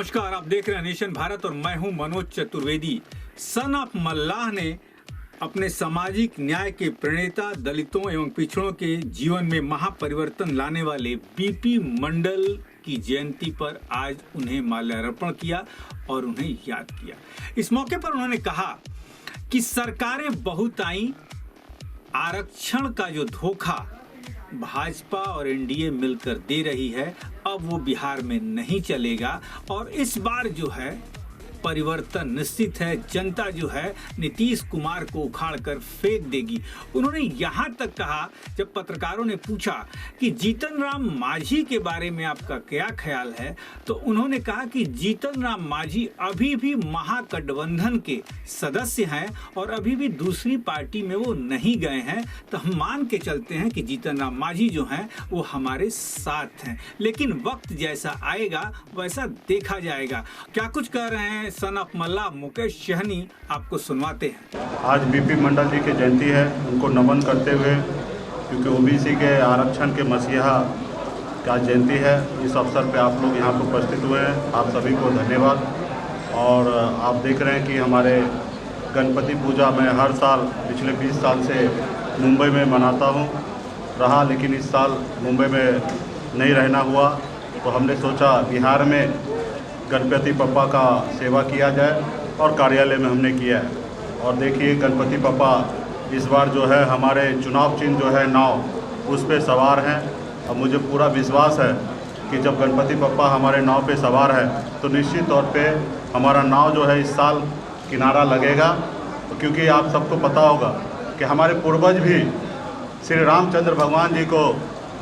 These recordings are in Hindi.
नमस्कार, आप देख रहे हैं नेशन भारत और मैं हूं मनोज चतुर्वेदी। सन ऑफ मल्लाह ने अपने सामाजिक न्याय के प्रणेता, दलितों एवं पिछड़ों के जीवन में महापरिवर्तन लाने वाले बीपी मंडल की जयंती पर आज उन्हें माल्यार्पण किया और उन्हें याद किया। इस मौके पर उन्होंने कहा कि सरकारें बहुत आई, आरक्षण का जो धोखा भाजपा और एनडीए मिलकर दे रही है अब वो बिहार में नहीं चलेगा और इस बार जो है परिवर्तन निश्चित है। जनता जो है नीतीश कुमार को उखाड़ कर फेंक देगी। उन्होंने यहाँ तक कहा, जब पत्रकारों ने पूछा कि जीतन राम मांझी के बारे में आपका क्या ख्याल है, तो उन्होंने कहा कि जीतन राम मांझी अभी भी महागठबंधन के सदस्य हैं और अभी भी दूसरी पार्टी में वो नहीं गए हैं। तो हम मान के चलते हैं कि जीतन राम मांझी जो हैं वो हमारे साथ हैं, लेकिन वक्त जैसा आएगा वैसा देखा जाएगा। क्या कुछ कह रहे हैं सन ऑफ मल्लाह मुकेश सहनी, आपको सुनवाते हैं। आज बीपी मंडल जी की जयंती है, उनको नमन करते हुए, क्योंकि ओबीसी के आरक्षण के मसीहा का जयंती है, इस अवसर पे आप लोग यहाँ पर उपस्थित हुए हैं। आप सभी को धन्यवाद। और आप देख रहे हैं कि हमारे गणपति पूजा मैं हर साल पिछले 20 साल से मुंबई में मनाता हूँ रहा, लेकिन इस साल मुंबई में नहीं रहना हुआ, तो हमने सोचा बिहार में गणपति पप्पा का सेवा किया जाए और कार्यालय में हमने किया है। और देखिए गणपति पप्पा इस बार जो है हमारे चुनाव चिन्ह जो है नाव, उस पे सवार हैं। और मुझे पूरा विश्वास है कि जब गणपति पप्पा हमारे नाव पे सवार है तो निश्चित तौर पे हमारा नाव जो है इस साल किनारा लगेगा, क्योंकि आप सबको पता होगा कि हमारे पूर्वज भी श्री रामचंद्र भगवान जी को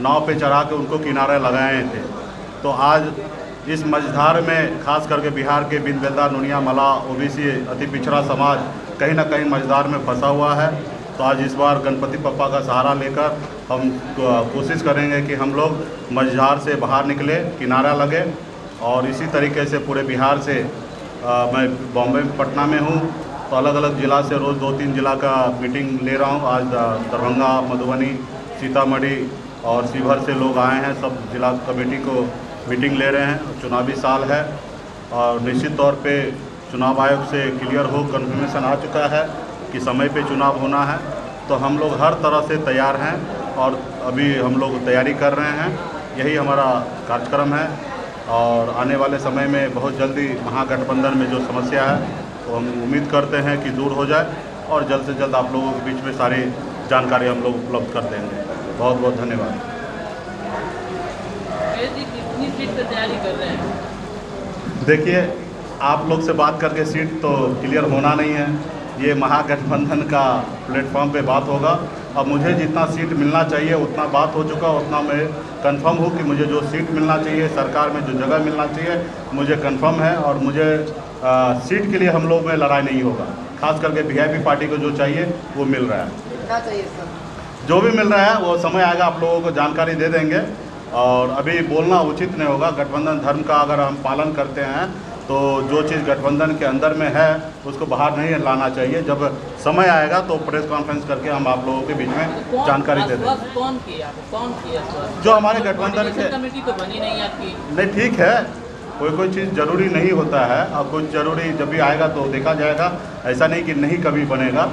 नाव पे चढ़ा के उनको किनारा लगाए थे। तो आज इस मझधार में खास करके बिहार के बिन बेलदा, नुनिया, मल्लाह, ओबीसी, अति पिछड़ा समाज कहीं ना कहीं मझधार में फंसा हुआ है। तो आज इस बार गणपति पप्पा का सहारा लेकर हम कोशिश करेंगे कि हम लोग मझधार से बाहर निकले, किनारा लगे। और इसी तरीके से पूरे बिहार से मैं बॉम्बे पटना में हूँ, तो अलग अलग ज़िला से रोज़ 2-3 ज़िला का मीटिंग ले रहा हूँ। आज दरभंगा, मधुबनी, सीतामढ़ी और शिवहर से लोग आए हैं, सब जिला कमेटी को मीटिंग ले रहे हैं। चुनावी साल है और निश्चित तौर पे चुनाव आयोग से क्लियर हो कन्फर्मेशन आ चुका है कि समय पे चुनाव होना है, तो हम लोग हर तरह से तैयार हैं और अभी हम लोग तैयारी कर रहे हैं। यही हमारा कार्यक्रम है और आने वाले समय में बहुत जल्दी महागठबंधन में जो समस्या है तो हम उम्मीद करते हैं कि दूर हो जाए और जल्द से जल्द आप लोगों के बीच में सारी जानकारी हम लोग उपलब्ध कर देंगे। बहुत बहुत धन्यवाद। सीट पर तैयारी कर रहे हैं? देखिए, आप लोग से बात करके सीट तो क्लियर होना नहीं है, ये महागठबंधन का प्लेटफॉर्म पे बात होगा। अब मुझे जितना सीट मिलना चाहिए उतना बात हो चुका, उतना मैं कंफर्म हूँ कि मुझे जो सीट मिलना चाहिए, सरकार में जो जगह मिलना चाहिए, मुझे कंफर्म है। और मुझे सीट के लिए हम लोग में लड़ाई नहीं होगा। खास करके वीआईपी पार्टी को जो चाहिए वो मिल रहा है। क्या चाहिए सर? जो भी मिल रहा है वो समय आएगा, आप लोगों को जानकारी दे देंगे। और अभी बोलना उचित नहीं होगा। गठबंधन धर्म का अगर हम पालन करते हैं तो जो चीज़ गठबंधन के अंदर में है उसको बाहर नहीं लाना चाहिए। जब समय आएगा तो प्रेस कॉन्फ्रेंस करके हम आप लोगों के बीच में जानकारी दे देंगे। कौन किया जो हमारे गठबंधन के कमेटी तो बनी नहीं आपकी? नहीं, ठीक है, कोई चीज़ ज़रूरी नहीं होता है। अब कुछ ज़रूरी जब भी आएगा तो देखा जाएगा, ऐसा नहीं कि नहीं कभी बनेगा।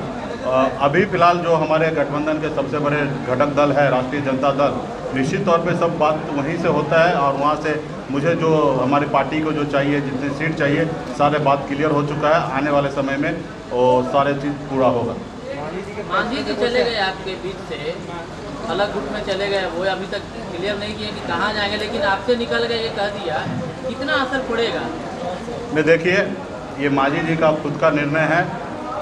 अभी फ़िलहाल जो हमारे गठबंधन के सबसे बड़े घटक दल है राष्ट्रीय जनता दल, निश्चित तौर पे सब बात वहीं से होता है और वहाँ से मुझे जो हमारी पार्टी को जो चाहिए, जितनी सीट चाहिए, सारे बात क्लियर हो चुका है। आने वाले समय में वो सारे चीज़ पूरा होगा। मांझी जी चले गए आपके बीच से, अलग गुट में चले गए, वो अभी तक क्लियर नहीं किए कि कहाँ जाएंगे, लेकिन आपसे निकल गए ये कह दिया, कितना असर पड़ेगा? नहीं, देखिए, ये मांझी जी का खुद का निर्णय है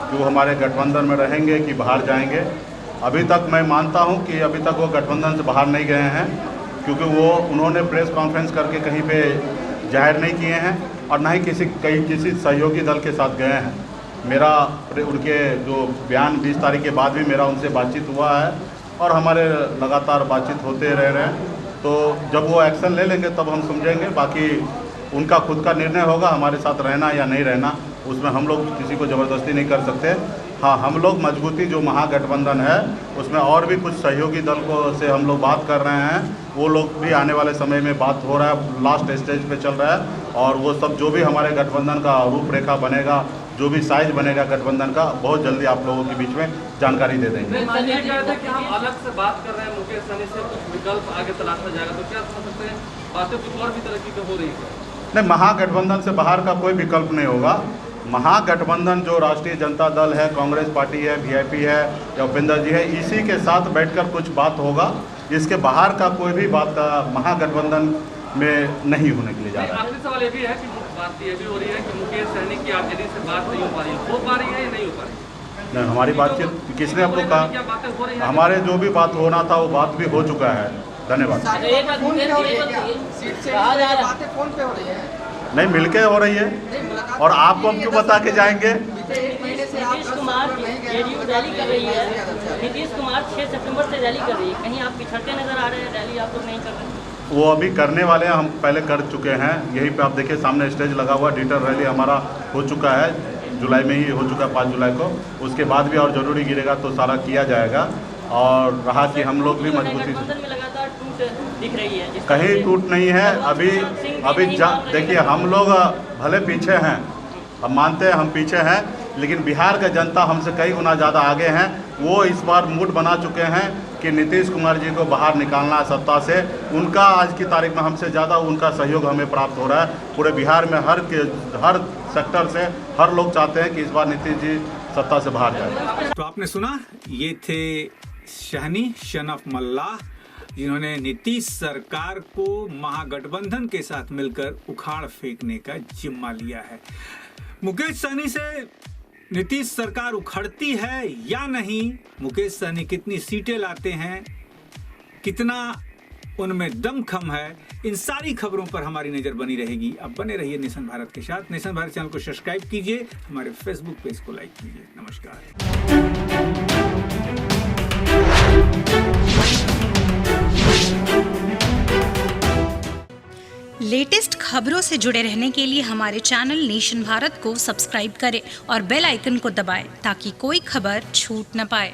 कि वो हमारे गठबंधन में रहेंगे कि बाहर जाएंगे। अभी तक मैं मानता हूं कि अभी तक वो गठबंधन से बाहर नहीं गए हैं, क्योंकि उन्होंने प्रेस कॉन्फ्रेंस करके कहीं पे जाहिर नहीं किए हैं और ना ही किसी सहयोगी दल के साथ गए हैं। मेरा उनके जो बयान 20 तारीख के बाद भी मेरा उनसे बातचीत हुआ है और हमारे लगातार बातचीत होते रह रहे हैं। तो जब वो एक्शन ले लेंगे तब हम समझेंगे। बाकी उनका खुद का निर्णय होगा हमारे साथ रहना या नहीं रहना, उसमें हम लोग किसी को ज़बरदस्ती नहीं कर सकते। हाँ, हम लोग मजबूती जो महागठबंधन है उसमें और भी कुछ सहयोगी दल को से हम लोग बात कर रहे हैं, वो लोग भी आने वाले समय में बात हो रहा है, लास्ट स्टेज पे चल रहा है। और वो सब जो भी हमारे गठबंधन का रूपरेखा बनेगा, जो भी साइज बनेगा गठबंधन का, बहुत जल्दी आप लोगों के बीच में जानकारी दे देंगे। मानिए कह रहे थे कि हम अलग से बात कर रहे हैं मुकेश सहनी से, कुछ विकल्प आगे तलाशा जाएगा, तो क्या समझ सकते हैं बातें कुछ और भी तरक्की की हो रही है? नहीं, महागठबंधन से बाहर का कोई विकल्प नहीं होगा। महागठबंधन जो राष्ट्रीय जनता दल है, कांग्रेस पार्टी है, वीआईपी है या उपेंद्र जी है, इसी के साथ बैठकर कुछ बात होगा। इसके बाहर का कोई भी बात महागठबंधन में नहीं होने के लिए जा रहा है। आखिरी सवाल ये भी है कि बात ये भी हो रही है कि मुकेश सहनी की आरजेडी से बात नहीं हो पा रही है या नहीं हो पा रही? नहीं, हमारी बातचीत किसने आपको कहा? क्या बातें हो रही हैं? हमारे जो भी बात होना था वो बात भी हो चुका है। धन्यवाद। नहीं, मिलके हो रही है, और आपको हम क्यों बता के जाएंगे? नीतीश कुमार रैली कर रही है, नीतीश कुमार 6 सितंबर से रैली कर रही है, कहीं आप पिछड़ते नजर आ रहे हैं, रैली आप लोग नहीं कर रहे हैं? वो अभी करने वाले हैं, हम पहले कर चुके हैं। यहीं पे आप देखिए सामने स्टेज लगा हुआ, डिजिटल रैली हमारा हो चुका है, जुलाई में ही हो चुका है, 5 जुलाई को। उसके बाद भी और ज़रूरी गिरेगा तो सारा किया जाएगा। और रहा कि हम लोग भी मजबूती से, लगातार टूट दिख रही है, कहीं टूट नहीं है। अभी देखिए, हम लोग भले पीछे हैं, हम मानते हैं हम पीछे हैं, लेकिन बिहार का जनता हमसे कई गुना ज़्यादा आगे हैं। वो इस बार मूड बना चुके हैं कि नीतीश कुमार जी को बाहर निकालना है सत्ता से। उनका आज की तारीख में हमसे ज़्यादा उनका सहयोग हमें प्राप्त हो रहा है। पूरे बिहार में हर सेक्टर से हर लोग चाहते हैं कि इस बार नीतीश जी सत्ता से बाहर जाए। तो आपने सुना, ये थे सहनी शनफ मल्लाह, जिन्होंने नीतीश सरकार को महागठबंधन के साथ मिलकर उखाड़ फेंकने का जिम्मा लिया है। मुकेश सहनी से नीतीश सरकार उखड़ती है या नहीं, मुकेश सहनी कितनी सीटें लाते हैं, कितना उनमें दमखम है, इन सारी खबरों पर हमारी नजर बनी रहेगी। अब बने रहिए नेशन भारत के साथ। नेशन भारत चैनल को सब्सक्राइब कीजिए, हमारे फेसबुक पेज को लाइक कीजिए। नमस्कार। लेटेस्ट खबरों से जुड़े रहने के लिए हमारे चैनल नेशन भारत को सब्सक्राइब करें और बेल आइकन को दबाएं ताकि कोई खबर छूट न पाए।